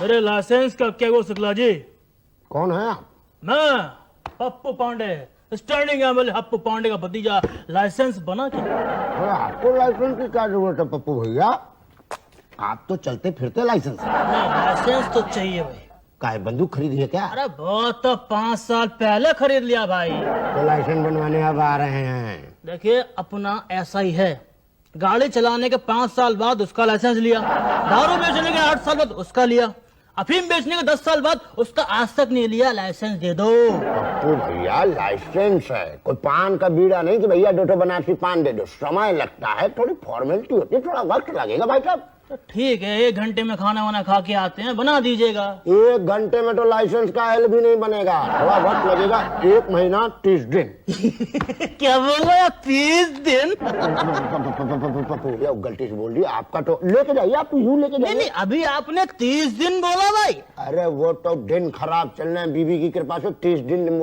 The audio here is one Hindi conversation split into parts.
मेरे लाइसेंस का क्या वो शुक्ला जी? कौन है आप? मैं पप्पू पांडे, स्टैंडिंग एमएलए पप्पू पांडे का भतीजा। लाइसेंस बना क्या? अरे आपको लाइसेंस की क्या जरूरत है पप्पू भैया? आप तो चलते फिरते लाइसेंस है। नहीं, लाइसेंस तो चाहिए भाई। काहे बंदूक खरीदी है क्या? अरे बहुत तो 5 साल पहले खरीद लिया भाई। तो लाइसेंस बनवाने अब आ रहे हैं? देखिए अपना ऐसा ही है, गाड़ी चलाने के 5 साल बाद उसका लाइसेंस लिया, दारू बेचने के 8 साल बाद उसका लिया, अफीम बेचने के 10 साल बाद उसका आज तक नहीं लिया। लाइसेंस दे दो। पप्पू भैया लाइसेंस है, कोई पान का बीड़ा नहीं कि भैया 2 बनारसी पान दे दो। समय लगता है, थोड़ी फॉर्मेलिटी होती है, थोड़ा वक्त लगेगा भाई साहब। तो ठीक है, 1 घंटे में खाना वाना खा के आते हैं, बना दीजिएगा। 1 घंटे में तो लाइसेंस का एल भी नहीं बनेगा, थोड़ा वक्त लगेगा। 1 महीना 30 दिन। क्या बोल रहे हैं? 30 दिन? पप्पू भैया गलती से बोल दिया। आपका तो लेके जाइए, आप यूं लेके नहीं जाइए। नहीं, अभी आपने 30 दिन बोला भाई। अरे वो तो दिन खराब चल रहे हैं, बीबी की कृपा से 30 दिन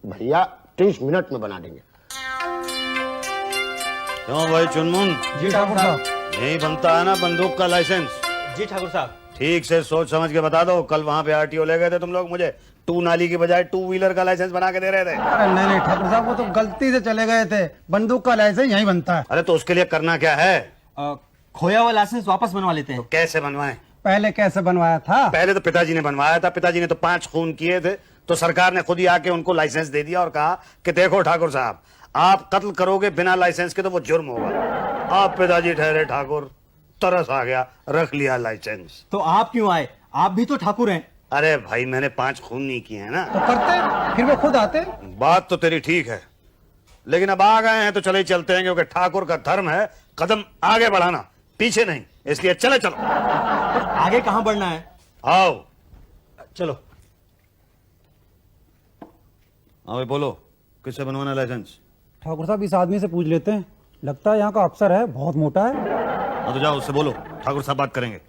भैया 30 मिनट में बना देंगे। क्यों भाई चुनमुन? जी ठाकुर साहब। यही बनता है ना बंदूक का लाइसेंस? जी ठाकुर साहब। ठीक से सोच समझ के बता दो। कल वहाँ पे आरटीओ ले गए थे तुम लोग, मुझे 2 नाली की बजाय 2 व्हीलर का लाइसेंस बना के दे रहे थे। अरे नहीं ठाकुर साहब, वो तो गलती से चले गए थे। बंदूक का लाइसेंस यहीं बनता है। अरे तो उसके लिए करना क्या है? खोया हुआ लाइसेंस वापस बनवा लेते हैं। कैसे बनवाएं? पहले कैसे बनवाया था? पहले तो पिताजी ने बनवाया था। पिताजी ने तो 5 खून किए थे, तो सरकार ने खुद ही आके उनको लाइसेंस दे दिया और कहा कि देखो ठाकुर साहब, आप कत्ल करोगे बिना लाइसेंस के तो वो जुर्म होगा। आप पिताजी ठहरे ठाकुर, तरस आ गया, रख लिया लाइसेंस। तो आप क्यों आए? आप भी तो ठाकुर हैं। अरे भाई मैंने 5 खून नहीं किए हैं ना। तो करते, फिर वो खुद आते। बात तो तेरी ठीक है, लेकिन अब आ गए हैं तो चले ही चलते हैं, क्योंकि ठाकुर का धर्म है कदम आगे बढ़ाना, पीछे नहीं। इसलिए चले चलो। पर आगे कहाँ बढ़ना है? आओ चलो। हाँ भाई बोलो, किससे बनवाना लाइसेंस? ठाकुर साहब इस आदमी से पूछ लेते हैं, लगता है यहाँ का अफसर है, बहुत मोटा है। हाँ तो जाओ उससे बोलो, ठाकुर साहब बात करेंगे।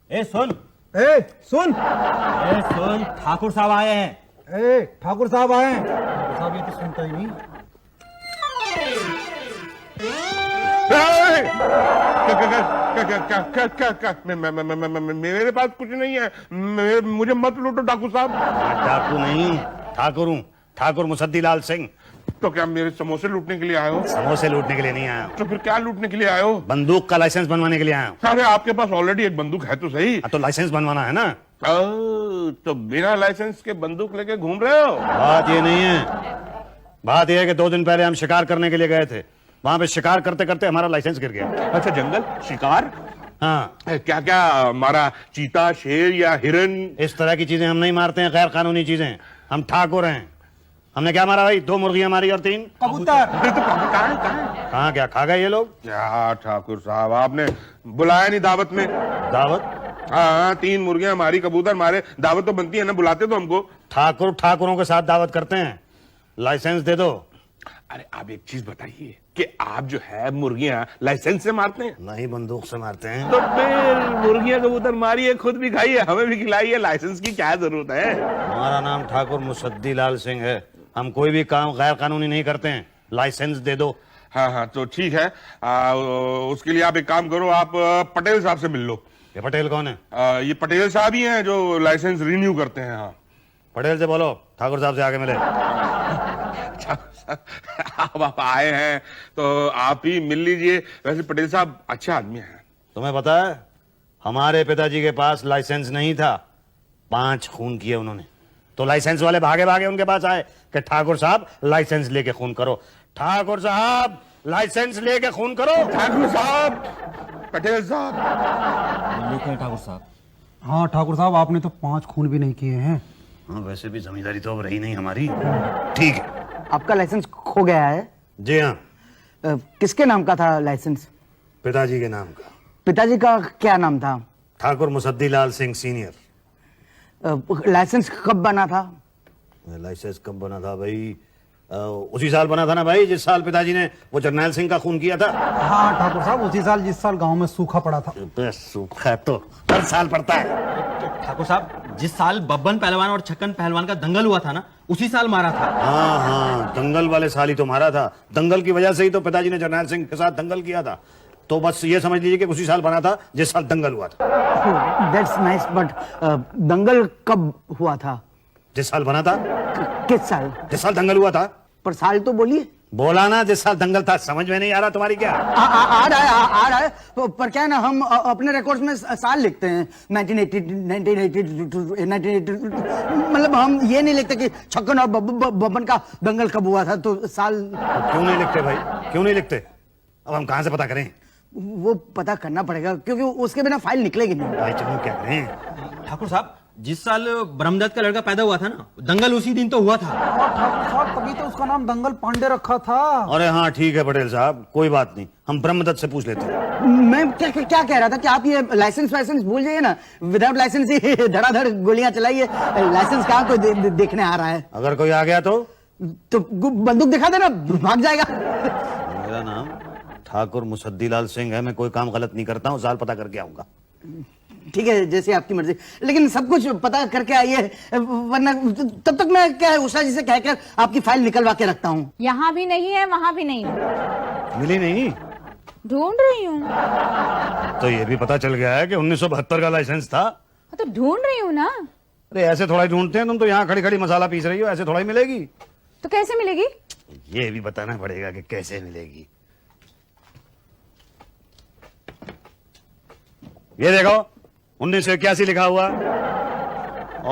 ए सुन, सुन, सुन, ठाकुर साहब आए हैं। ठाकुर साहब आए हैं। ठाकुर साहब ये तो सुनता ही नहीं। मेरे पास कुछ नहीं है, मुझे मत लूटो ठाकुर साहब। डाकू नहीं, ठाकुर हूँ, ठाकुर मुसद्दी लाल सिंह। तो क्या मेरे समोसे लूटने के लिए आए हो? समोसे लूटने के लिए नहीं आया हूँ, तो फिर क्या लूटने के लिए आए हो? बंदूक का लाइसेंस बनवाने के लिए आया हूँ। अरे आपके पास ऑलरेडी एक बंदूक है तो सही। तो लाइसेंस बनवाना है ना। तो बिना लाइसेंस के बंदूक लेके घूम रहे हो? बात ये नहीं है, बात यह है कि 2 दिन पहले हम शिकार करने के लिए गए थे। वहां पे शिकार करते करते हमारा लाइसेंस गिर गया। अच्छा, जंगल शिकार? हाँ, क्या क्या मारा? चीता, शेर या हिरन? इस तरह की चीजें हम नहीं मारते हैं, गैर कानूनी चीजें। हम ठाकुर हैं। हमने क्या मारा भाई? 2 मुर्गियां मारी और 3 कबूतर। अरे तो कहाँ? कहाँ? क्या खा गए ये लोग? क्या ठाकुर साहब, आपने बुलाया नहीं दावत में? दावत? हाँ, 3 मुर्गियां मारी, कबूतर मारे, दावत तो बनती है ना, बुलाते तो हमको। ठाकुर ठाकुरों के साथ दावत करते हैं। लाइसेंस दे दो। अरे आप एक चीज बताइए कि आप जो है मुर्गियां लाइसेंस से मारते हैं? नहीं, बंदूक से मारते हैं। तो फिर मुर्गियां कबूतर मारिए, खुद भी खाइए, हमें भी खिलाइए, लाइसेंस की क्या जरूरत है? हमारा नाम ठाकुर मुसद्दी लाल सिंह है। हम कोई भी काम गैर कानूनी नहीं करते हैं। लाइसेंस दे दो। हाँ हाँ, तो ठीक है। उसके लिए आप एक काम करो, आप पटेल साहब से मिल लो। ये पटेल कौन है? ये पटेल साहब ही हैं जो लाइसेंस रिन्यू करते हैं। हाँ, पटेल से बोलो ठाकुर साहब से आगे मिले। अब आप आए हैं तो आप ही मिल लीजिए। वैसे पटेल साहब अच्छे आदमी हैं। तुम्हें पता है, हमारे पिताजी के पास लाइसेंस नहीं था, 5 खून किए उन्होंने। तो लाइसेंस वाले भागे भागे उनके पास आए कि ठाकुर साहब लाइसेंस लेके खून करो। ठाकुर साहब लाइसेंस लेके खून करो। ठाकुर साहब, पटेल साहब। लिखे ठाकुर साहब। हाँ ठाकुर साहब, आपने तो 5 खून भी नहीं किए हैं। हाँ, वैसे भी जमींदारी तो अब रही नहीं हमारी। ठीक है। आपका लाइसेंस खो गया है? जी हाँ। किसके नाम का था लाइसेंस? पिताजी के नाम का। पिताजी का क्या नाम था? ठाकुर मुसद्दी लाल सिंह सीनियर। लाइसेंस कब बना था? लाइसेंस कब बना था भाई? उसी साल बना था ना भाई, जिस साल पिताजी ने वो जरनैल सिंह का खून किया था। हाँ ठाकुर साहब, उसी साल जिस साल गांव में सूखा पड़ा था। सूखा तो हर साल पड़ता है। ठाकुर साहब, जिस साल बब्बन पहलवान और छक्कन पहलवान का दंगल हुआ था ना, उसी साल मारा था। हाँ हाँ, दंगल वाले साल ही तो मारा था। दंगल की वजह से ही तो पिताजी ने जरनैल सिंह के साथ दंगल किया था। तो बस ये समझ लीजिए कि उसी साल बना था जिस साल दंगल हुआ था। दैट्स नाइस, बट दंगल कब हुआ था? जिस साल बना था, किस साल? जिस साल दंगल हुआ था। पर साल तो बोलिए। बोला ना जिस साल दंगल था, समझ में नहीं आ रहा तुम्हारी क्या? आ रहा है पर क्या है ना, हम अपने रिकॉर्ड्स में साल लिखते हैं 1980 1980 मतलब हम ये नहीं लिखते कि छक्कन और बब्बन का दंगल कब हुआ था, तो साल। क्यों नहीं लिखते भाई, क्यों नहीं लिखते? अब हम कहां से पता करें? वो पता करना पड़ेगा क्योंकि उसके बिना फाइल निकलेगी नहीं। भाई चलो क्या करें? ठाकुर साहब, जिस साल ब्रह्मदत्त का लड़का पैदा हुआ था ना, दंगल उसी दिन तो हुआ था। ठाकुर साहब तभी तो उसका नाम दंगल पांडे रखा था। अरे हाँ ठीक है पटेल साहब, कोई बात नहीं, हम ब्रह्मदत्त से पूछ लेते हैं। मैं क्या कह रहा था कि आप ये लाइसेंस वाइसेंस भूल जाइए ना, विदाउट लाइसेंस ही धड़ाधड़ गोलियां चलाइए, लाइसेंस कहाँ कोई देखने आ रहा है? अगर कोई आ गया तो बंदूक दिखा देना, भाग जाएगा। मेरा नाम ठाकुर मुसद्दीलाल सिंह है, मैं कोई काम गलत नहीं करता हूँ, साल पता करके आऊंगा। ठीक है, जैसे आपकी मर्जी, लेकिन सब कुछ पता करके आइए, वरना तब तक मैं क्या है उषा जी से कहकर आपकी फाइल निकलवा के रखता हूँ। यहाँ भी नहीं है, वहाँ भी नहीं है। मिली नहीं? ढूंढ रही हूँ। तो ये भी पता चल गया है कि 1972 का लाइसेंस था। तो ढूंढ रही हूँ ना। अरे ऐसे थोड़ा ही ढूंढते हैं, तुम तो यहाँ खड़ी खड़ी मसाला पीस रही हो, ऐसे थोड़ा ही मिलेगी। तो कैसे मिलेगी? ये भी बताना पड़ेगा कि कैसे मिलेगी। ये देखो 1981 लिखा हुआ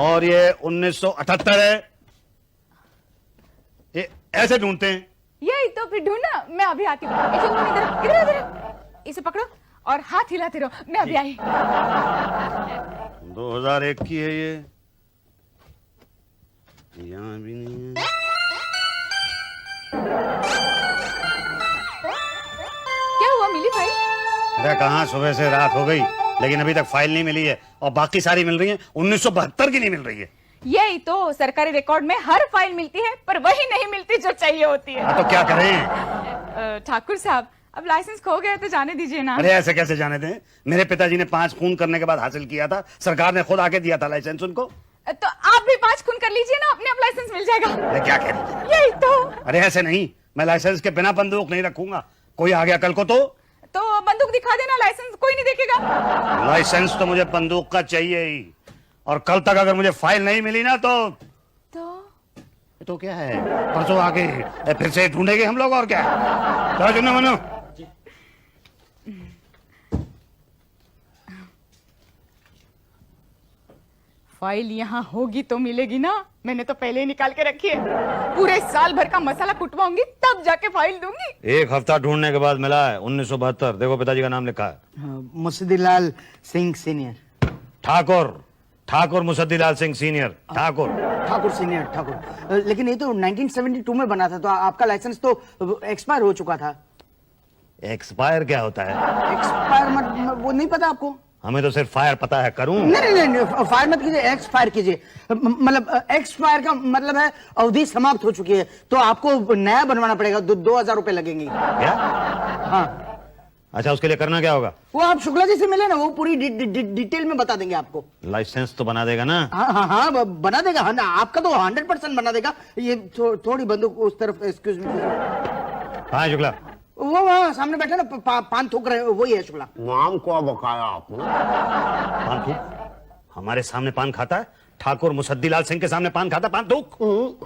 और ये 1978 है। ये ऐसे ढूंढते हैं। यही तो, फिर ढूंढना, मैं अभी आती हूँ। चलो इधर इधर इधर, इसे पकड़ो और हाथ हिलाते रहो, मैं अभी आई। 2001 की है ये, यहाँ भी नहीं है। क्या हुआ, मिली फाइल? अरे कहाँ, सुबह से रात हो गई लेकिन अभी तक फाइल नहीं मिली है, और बाकी सारी मिल रही है, 1972 की नहीं मिल रही है। यही तो, सरकारी रिकॉर्ड में हर फाइल मिलती है पर वही नहीं मिलती जो चाहिए होती है। तो क्या करें? ठाकुर साहब, अब लाइसेंस खो गया तो जाने दीजिए ना। अरे ऐसे कैसे जाने दें? मेरे पिताजी ने 5 खून करने के बाद हासिल किया था, सरकार ने खुद आके दिया था लाइसेंस उनको। तो आप भी 5 खून कर लीजिए ना, अपने आप लाइसेंस मिल जाएगा। अरे क्या कह रही है? यही तो। अरे ऐसे नहीं, मैं लाइसेंस के बिना बंदूक नहीं रखूंगा। कोई आ गया कल को तो बंदूक दिखा देना, लाइसेंस कोई नहीं देखेगा। लाइसेंस तो मुझे बंदूक का चाहिए ही, और कल तक अगर मुझे फाइल नहीं मिली ना तो क्या है, परसों आके फिर से ढूंढेंगे हम लोग, और क्या है? चलो चुनो मनो। फाइल यहाँ होगी तो मिलेगी ना, मैंने तो पहले ही निकाल के रखी है। पूरे साल भर का मसाला कुटवाऊंगी तब जाके फाइल दूंगी। 1 हफ्ता ढूंढने के बाद मिला है 1972। देखो पिताजी का नाम लिखा है, Musaddilal Singh senior. Thakur Musaddilal Singh senior. Thakur senior Thakur. लेकिन ये तो 1972 में बना था, तो आपका लाइसेंस तो एक्सपायर हो चुका था। एक्सपायर क्या होता है? एक्सपायर वो नहीं पता आपको? हमें तो सिर्फ फायर पता है। करूं? नहीं, फायर मत कीजिए, एक्सपायर कीजिए। मतलब एक्सपायर का मतलब है अवधि समाप्त हो चुकी है, तो आपको नया बनवाना पड़ेगा। 2000 रुपए लगेंगे। क्या? हाँ। अच्छा, उसके लिए करना क्या होगा? वो आप शुक्ला जी से मिले ना, वो पूरी डिटेल में बता देंगे आपको। लाइसेंस तो बना देगा ना? हाँ, बना देगा। हाँ, आपका तो 100% बना देगा। ये थोड़ी बंदूक उस तरफ, एक्सक्यूज मी। कहाँ है शुक्ला? वो वहाँ सामने बैठे ना, पान थूक रहे, वही है शुक्ला। नाम को बकाया आपने? पान थूक? हमारे सामने पान खाता है? ठाकुर मुसद्दीलाल सिंह के सामने पान खाता? पान थूक?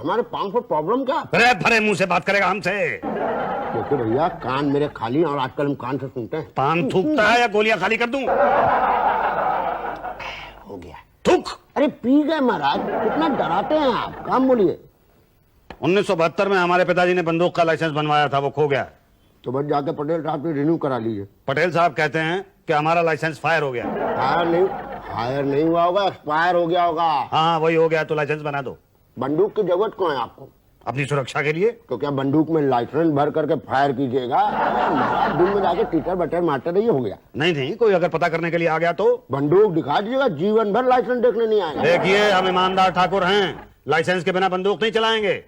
हमारे पान को प्रॉब्लम क्या? अरे भरे मुंह से बात करेगा हमसे? क्योंकि भैया कान मेरे खाली, और आजकल हम कान से सुनते हैं। पान थूकता है या गोलियां खाली कर दूं? हो गया। थूक। अरे पी गए महाराज, कितना डराते हैं आप, काम बोलिए। 1972 में हमारे पिताजी ने बंदूक का लाइसेंस बनवाया था, वो खो गया। तो बस जाके पटेल साहब से रिन्यू करा लीजिए। पटेल साहब कहते हैं कि हमारा लाइसेंस फायर हो गया। हायर नहीं हुआ होगा, एक्सपायर हो गया होगा। हाँ वही हो गया, तो लाइसेंस बना दो। बंदूक की जरूरत क्यों है आपको? अपनी सुरक्षा के लिए। तो क्या बंदूक में लाइसेंस भर करके फायर कीजिएगा? दिन में जाके टीचर बटर मारते रहिए, हो गया। नहीं, कोई अगर पता करने के लिए आ गया तो बंदूक दिखा दीजिएगा, जीवन भर लाइसेंस देखने नहीं आएगा। देखिए, हम ईमानदार ठाकुर हैं, लाइसेंस के बिना बंदूक नहीं चलाएंगे।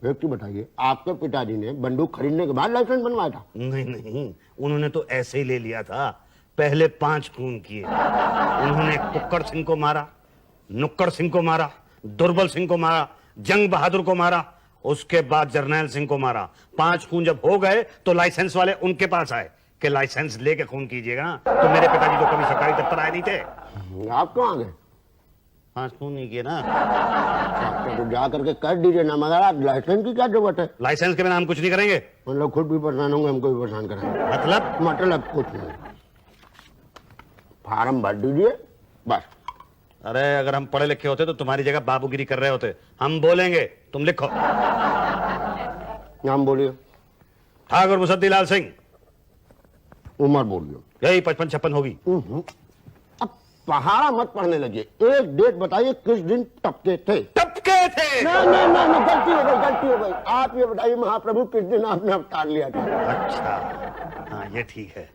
एक चीज बताइए, आपके पिताजी ने बंदूक खरीदने के बाद लाइसेंस बनवाया था? नहीं, उन्होंने तो ऐसे ही ले लिया था। पहले 5 खून किए। उन्होंने कुक्कड़ सिंह को मारा, नुक्कड़ सिंह को मारा, दुर्बल सिंह को मारा, जंग बहादुर को मारा, उसके बाद जरनैल सिंह को मारा। 5 खून जब हो गए तो लाइसेंस वाले उनके पास आए, कि लाइसेंस लेके खून कीजिएगा ना, तो मेरे पिताजी तो कभी सरकारी दफ्तर आए नहीं थे। आप कहाँ गए? 5 खून नहीं किए ना। अच्छा, तो जा करके कर दीजिए ना, मगर आप लाइसेंस की क्या जरूरत है? लाइसेंस के बिना हम कुछ नहीं करेंगे। मतलब खुद भी परेशान होंगे, हमको भी परेशान कराएंगे। मतलब कुछ नहीं, फार्म भर दीजिए बस। अरे अगर हम पढ़े लिखे होते तो तुम्हारी जगह बाबूगिरी कर रहे होते। हम बोलेंगे, तुम लिखो। नाम बोलिए। ठाकुर मुसद्दीलाल सिंह। उम्र बोलिए। यही 55-56 होगी। अब पहाड़ा मत पढ़ने लगे, एक डेट बताइए किस दिन टपके थे। टपके थे। नहीं, गलती हो गई। आप ये बताइए महाप्रभु, किस दिन आपने अवतार लिया था? अच्छा, हाँ ये ठीक है।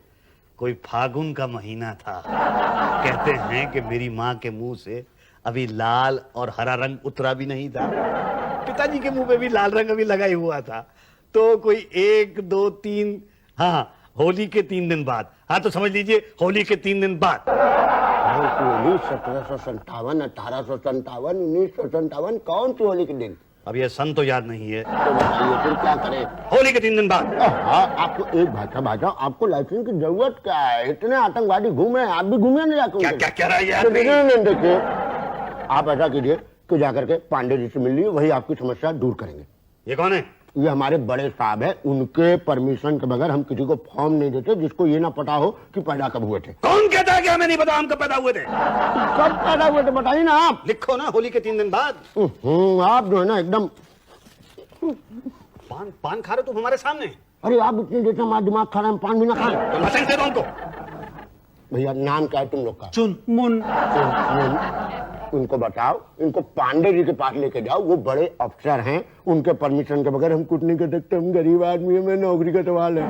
कोई फागुन का महीना था। कहते हैं कि मेरी माँ के मुंह से अभी लाल और हरा रंग उतरा भी नहीं था। पिताजी के मुंह पे भी लाल रंग अभी लगा ही हुआ था। तो कोई 1, 2, 3, हाँ होली के 3 दिन बाद। हाँ तो समझ लीजिए होली के 3 दिन बाद। 1757, 1857, 1957, कौन सी होली के दिन? अब ये सन तो याद नहीं है। तो बताइए फिर क्या करें? होली के 3 दिन बाद। हाँ, आपको एक भाषा आपको लाइसेंस की जरूरत क्या है? इतने आतंकवादी घूम रहे हैं, आप भी घूमे नहीं जाके? क्या कह रहा है यार? नहीं, देखिए आप ऐसा कीजिए कि जाकर के पांडे जी से मिल लीजिए, वही आपकी समस्या दूर करेंगे। ये कौन है? ये हमारे बड़े साहब है, उनके परमिशन के बगैर हम किसी को फॉर्म नहीं देते जिसको ये ना पता हो कि पैदा कब हुए थे। कौन कहता है कि हमें नहीं पता हम कब पैदा हुए थे? कब पैदा हुए थे बताइए ना आप। लिखो ना, होली के 3 दिन बाद। आप जो है ना एकदम पान खा रहे तुम हमारे सामने। अरे आप इतनी देर से हमारा दिमाग खा रहे हैं, पान भी ना खाएं। तो लाइसेंस दे दो उनको। भैया नाम क्या है तुम लोग का? मुन। उनको बताओ, इनको पांडे जी के पास लेके जाओ, वो बड़े अफसर हैं, उनके परमिशन के बगैर हम कुछ नहीं कर सकते। हम गरीब आदमी है, मैं नौकरी का सवाल है।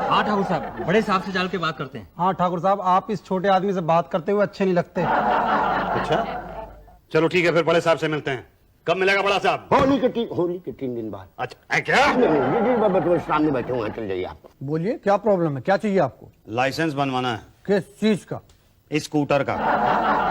हाँ ठाकुर साहब, बड़े साहब से जाल के बात करते हैं। हाँ ठाकुर साहब, आप इस छोटे आदमी से बात करते हुए अच्छे नहीं लगते। अच्छा चलो ठीक है, फिर बड़े साहब से मिलते हैं। कब मिलेगा बड़ा साहब? होली के 3 दिन बाद। अच्छा क्या? नहीं, सामने बैठे हुए हैं, चल जाइए आप। बोलिए क्या प्रॉब्लम है, क्या चाहिए आपको? लाइसेंस बनवाना है। किस चीज का? इस स्कूटर का।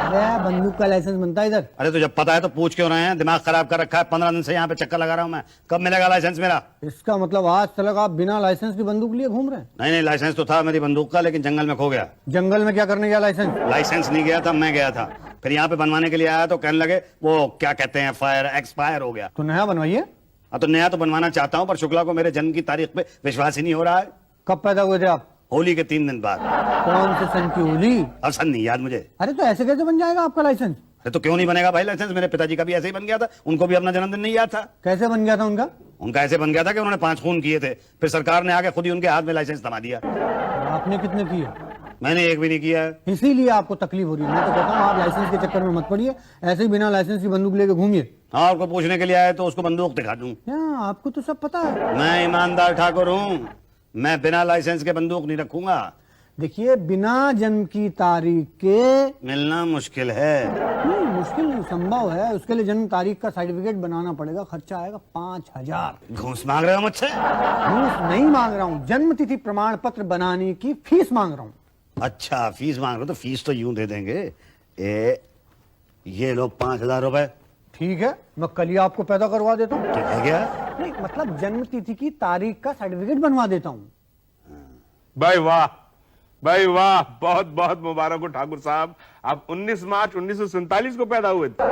अरे बंदूक का लाइसेंस बनता है इधर। अरे तो जब पता है तो पूछ क्यों रहे हैं? दिमाग खराब कर रखा है, 15 दिन से यहाँ पे चक्कर लगा रहा हूँ मैं। कब मिलेगा लाइसेंस मेरा? इसका मतलब आज तक आप बिना लाइसेंस की बंदूक लिए घूम रहे हैं? नहीं, लाइसेंस तो था मेरी बंदूक का, लेकिन जंगल में खो गया। जंगल में क्या करने गया लाइसेंस? लाइसेंस नहीं गया था, मैं गया था। फिर यहाँ पे बनवाने के लिए आया तो कहने लगे वो क्या कहते हैं, एक्सपायर हो गया। तो नया बनवाइए। तो नया तो बनवाना चाहता हूँ, पर शुक्ला को मेरे जन्म की तारीख पे विश्वास ही नहीं हो रहा है। कब पैदा हुए थे आप? होली के 3 दिन बाद। कौन से सन की होली? अब सन नहीं याद मुझे। अरे तो ऐसे कैसे बन जाएगा आपका लाइसेंस? अरे तो क्यों नहीं बनेगा भाई लाइसेंस? मेरे पिताजी का भी ऐसे ही बन गया था, उनको भी अपना जन्मदिन नहीं याद था। कैसे बन गया था उनका? उनका ऐसे बन गया था कि उन्होंने 5 खून किए थे, फिर सरकार ने आके खुद ही उनके हाथ में लाइसेंस थमा दिया। आपने कितने किए? मैंने एक भी नहीं किया है। इसीलिए आपको तकलीफ हो रही है। मैं तो कहता हूँ आप लाइसेंस के चक्कर में मत पड़िए, ऐसे ही बिना लाइसेंस की बंदूक लेके घूमिए। हाँ, और कोई पूछने के लिए आए तो उसको बंदूक दिखा दूं। आपको तो सब पता है। मैं ईमानदार ठाकुर हूँ, मैं बिना लाइसेंस के बंदूक नहीं रखूंगा। देखिए बिना जन्म की तारीख के मिलना मुश्किल है। नहीं, मुश्किल नहीं, संभव है। उसके लिए जन्म तारीख का सर्टिफिकेट बनाना पड़ेगा, खर्चा आएगा 5000। घूस मांग रहे हो मुझसे? घूस नहीं मांग रहा हूँ, जन्म तिथि प्रमाण पत्र बनाने की फीस मांग रहा हूँ। अच्छा फीस मांग रहे हो, तो फीस तो यूं दे देंगे। ये लो 5000 रुपए। ठीक है, मैं कल ही आपको पैदा करवा देता हूँ। ठीक है क्या? नहीं मतलब जन्म तिथि की तारीख का सर्टिफिकेट बनवा देता हूँ। भाई वाह, भाई वाह, बहुत बहुत मुबारक हो ठाकुर साहब। आप 19 मार्च 1947 को पैदा हुए थे।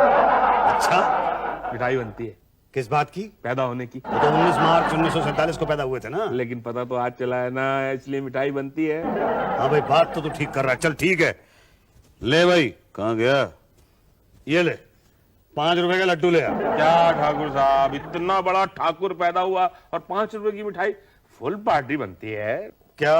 अच्छा मिठाई बनती है किस बात की? पैदा होने की। वो तो 19 मार्च 1947 को पैदा हुए थे ना। लेकिन पता तो आज चला है ना, इसलिए मिठाई बनती है। हाँ भाई, बात तो तू ठीक कर रहा है। चल ठीक है, ले भाई। कहाँ गया? ये ले 5 रुपए का लड्डू ले आ। क्या ठाकुर साहब, इतना बड़ा ठाकुर पैदा हुआ और 5 रुपए की मिठाई? फुल पार्टी बनती है क्या?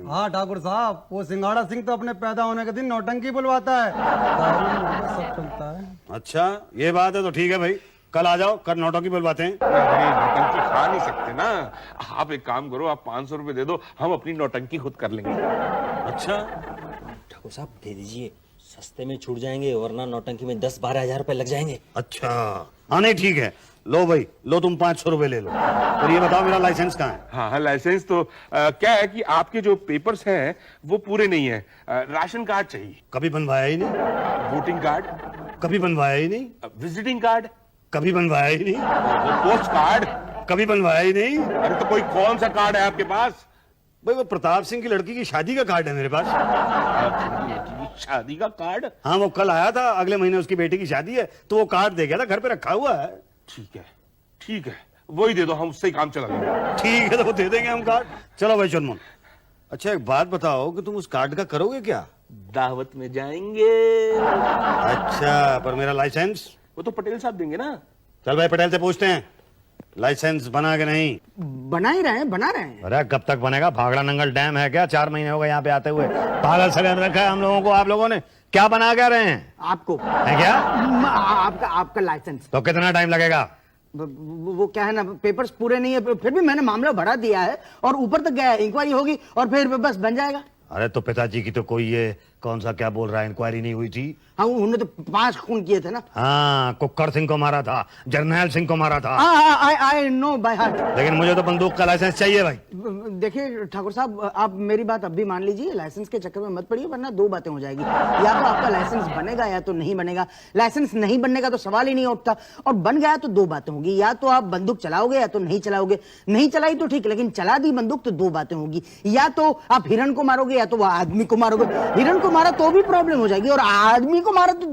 हाँ ठाकुर साहब, वो सिंगाड़ा सिंह तो अपने पैदा होने के दिन नौटंकी बुलवाता है। सब चलता है। अच्छा ये बात है, तो ठीक है भाई, कल आ जाओ, कल नौटंकी बुलवाते हैं। नहीं, नौटंकी खा नहीं सकते ना। आप एक काम करो, आप 500 रुपए दे दो, हम अपनी नौटंकी खुद कर लेंगे। अच्छा ठाकुर साहब दे दीजिए, सस्ते में छूट जाएंगे, वरना नौटंकी में 10-12 हजार रुपए लग जाएंगे। अच्छा, हाँ नहीं ठीक है, लो भाई लो, तुम 500 रुपए ले लो। और ये बताओ मेरा लाइसेंस कहाँ है? हाँ, लाइसेंस तो क्या है कि आपके जो पेपर्स हैं वो पूरे नहीं है। राशन कार्ड चाहिए। कभी बनवाया ही नहीं। Voting card? कभी बनवाया ही नहीं। Visiting card? कभी बनवाया ही नहीं। Post card? कभी बनवाया ही नहीं। अरे तो कोई कौन सा कार्ड है आपके पास? भाई वो प्रताप सिंह की लड़की की शादी का कार्ड है मेरे पास। शादी का कार्ड? हाँ वो कल आया था, अगले महीने उसकी बेटी की शादी है तो वो कार्ड दे गया था, घर पे रखा हुआ है। ठीक है, वही दे दो, हम उससे ही काम चला लेंगे। ठीक है तो वो दे देंगे हम कार्ड। चलो भाई चुनमुन, अच्छा एक बात बताओ कि तुम उस कार्ड का करोगे क्या? दावत में जाएंगे। अच्छा, पर मेरा लाइसेंस? वो तो पटेल साहब देंगे ना। चल भाई पटेल से पूछते हैं, लाइसेंस बना के नहीं? बना ही रहे हैं, बना रहे हैं। अरे कब तक बनेगा? भागड़ा नंगल डैम है क्या? 4 महीने हो गए यहाँ पे आते हुए, पागल सगन रखा है हम लोगों को। आप लोगों ने क्या बना क्या रहे हैं? आपको है क्या? आपका लाइसेंस। तो कितना टाइम लगेगा? वो क्या है ना, पेपर्स पूरे नहीं है, फिर भी मैंने मामला बढ़ा दिया है और ऊपर तक गया है, इंक्वायरी होगी और फिर बस बन जाएगा। अरे तो पिताजी की तो कोई ये कौन सा क्या बोल रहा है, इंक्वायरी नहीं हुई थी? हाँ, उन्होंने तो 5 खून किए थे ना। हाँ, कुक्कर सिंह को मारा था, जरनैल सिंह को मारा था। I know by heart. लेकिन मुझे तो बंदूक का लाइसेंस चाहिए भाई। देखिए ठाकुर साहब, आप मेरी बात अब भी मान लीजिए, लाइसेंस के चक्कर में मत पड़िए, वरना 2 बातें हो जाएगी। या तो आपका लाइसेंस बनेगा या तो नहीं बनेगा। लाइसेंस नहीं बनने का तो सवाल ही नहीं उठता, और बन गया तो 2 बातें होगी, या तो आप बंदूक चलाओगे या तो नहीं चलाओगे। नहीं चलाई तो ठीक, लेकिन चला दी बंदूक तो 2 बातें होगी, या तो आप हिरण को मारोगे या तो वह आदमी को मारोगे। हिरण को मारा तो भी प्रॉब्लम हो जाएगी, और आदमी को मारा तो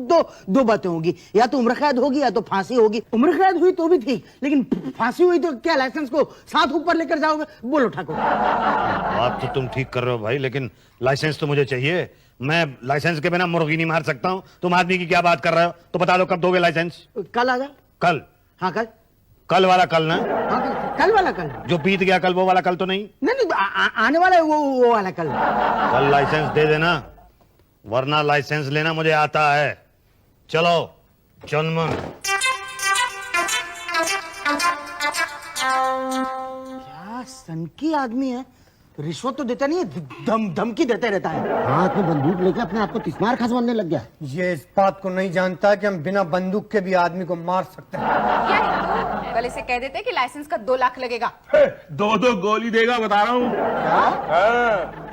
दो बातें होगी, या तो उम्र कैद होगी या तो फांसी होगी। उम्र कैद हुई तो भी ठीक, लेकिन फांसी हुई तो क्या लाइसेंस को साथ ऊपर लेकर जाओगे? बोलो ठाकुर। बात तो तुम ठीक कर रहे हो भाई, लेकिन लाइसेंस तो मुझे चाहिए। मैं लाइसेंस के बिना मुर्गी नहीं मार सकता हूँ। तुम आदमी की क्या बात कर रहे हो? तो बता दो कब दोगे लाइसेंस? कल आ जाओ। कल? हाँ कल। कल वाला कल ना? हाँ, कल वाला कल। जो बीत गया कल वो वाला कल तो नहीं? नहीं, आने वाला है वो वाला कल। कल लाइसेंस दे देना, वरना लाइसेंस लेना मुझे आता है। चलो चुनमुन। क्या सनकी आदमी है, रिश्वत तो देता नहीं है, धमकी देते रहता है। हाथ में बंदूक लेके अपने आप को तिस्मार खसवाने लग गया। ये इस बात को नहीं जानता कि हम बिना बंदूक के भी आदमी को मार सकते हैं। क्या हिंदू, कल इसे कह देते कि लाइसेंस का 2 लाख लगेगा। 2 गोली देगा, बता रहा हूँ।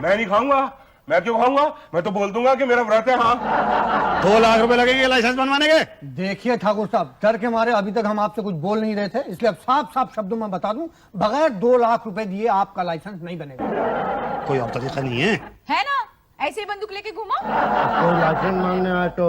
मैं नहीं खाऊंगा। मैं क्यों खाऊंगा? मैं तो बोल दूंगा कि मेरा व्रत है। हाँ, 2 लाख रुपए लगेंगे लाइसेंस बनवाने के? देखिए ठाकुर साहब, डर के मारे अभी तक हम आपसे कुछ बोल नहीं रहे थे, इसलिए अब साफ साफ शब्दों में बता दूं, बगैर 2 लाख रुपए दिए आपका लाइसेंस नहीं बनेगा। कोई और तरीका नहीं है? है ना, ऐसे ही बंदूक लेके घूमो। कोई लाइसेंस मांगने आए तो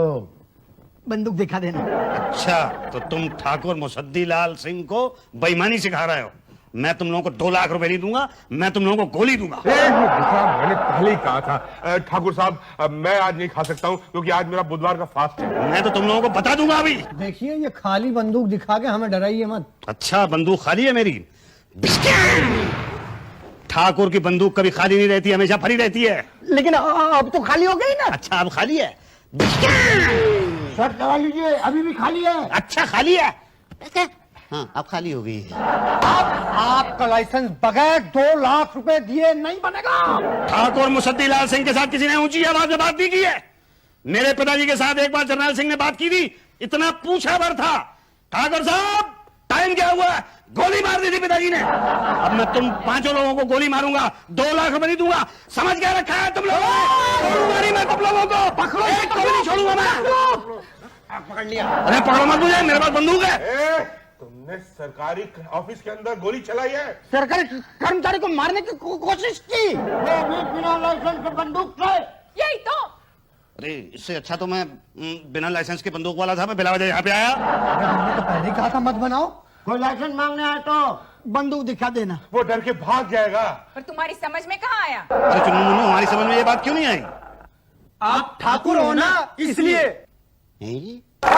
बंदूक दिखा देना। अच्छा, तो तुम ठाकुर मुसद्दी लाल सिंह को बेईमानी सिखा रहे हो? मैं तुम लोगों को 2 लाख रुपए नहीं दूंगा, मैं तुम लोगों को गोली दूंगा। मैंने पहले ही कहा था ठाकुर साहब, मैं आज नहीं खा सकता हूँ क्योंकि आज मेरा बुधवार का फास्ट है। मैं तो तुम लोगों को बता दूंगा अभी। देखिए, ये खाली बंदूक दिखा के हमें डराइए मत। अच्छा, बंदूक खाली है मेरी? ठाकुर की बंदूक कभी खाली नहीं रहती, हमेशा भरी रहती है। लेकिन अब तो खाली हो गई ना। अच्छा, अब खाली है? शर्ट लगा लीजिए, अभी भी खाली है। अच्छा, खाली है? हाँ, अब खाली हो गई है। आपका लाइसेंस बगैर 2 लाख रुपए दिए नहीं बनेगा। ठाकुर मुसद्दी लाल सिंह के साथ किसी ने ऊंची आवाज में बात नहीं की है? मेरे पिताजी के साथ एक बार जरनैल सिंह ने बात की थी, इतना पूछा भर था। ठाकुर साहब, टाइम क्या हुआ? गोली मार दी थी पिताजी ने। अब मैं तुम 5 लोगों को गोली मारूंगा, 2 लाख रुपए नहीं दूंगा। समझ क्या रखा है तुम लोगों ने? छोड़ूंगा नहीं मैं तुम लोगों को। पकड़ो, एक को भी नहीं छोड़ूंगा मैं। पकड़ लिया। अरे पकड़ो मत मुझे, मेरे पास बंदूक है। तुमने सरकारी ऑफिस के अंदर गोली चलाई है? सरकारी कर्मचारी को मारने की कोशिश की। वो भी बिना लाइसेंस के बंदूक से। यही तो। अरे इससे अच्छा तो मैं बिना लाइसेंस के बंदूक वाला था, मैं बिला वजह यहाँ पे आया। अरे हमने तो पहले ही कहा था मत बनाओ। कोई लाइसेंस मांगने आए तो बंदूक दिखा देना। वो डर के भाग जाएगा। पर तुम्हारी समझ में कहाँ आया? अरे चुनमुन, हमारी समझ में ये बात क्यों नहीं आई? आप ठाकुर हो ना, इसलिए। नहीं जी,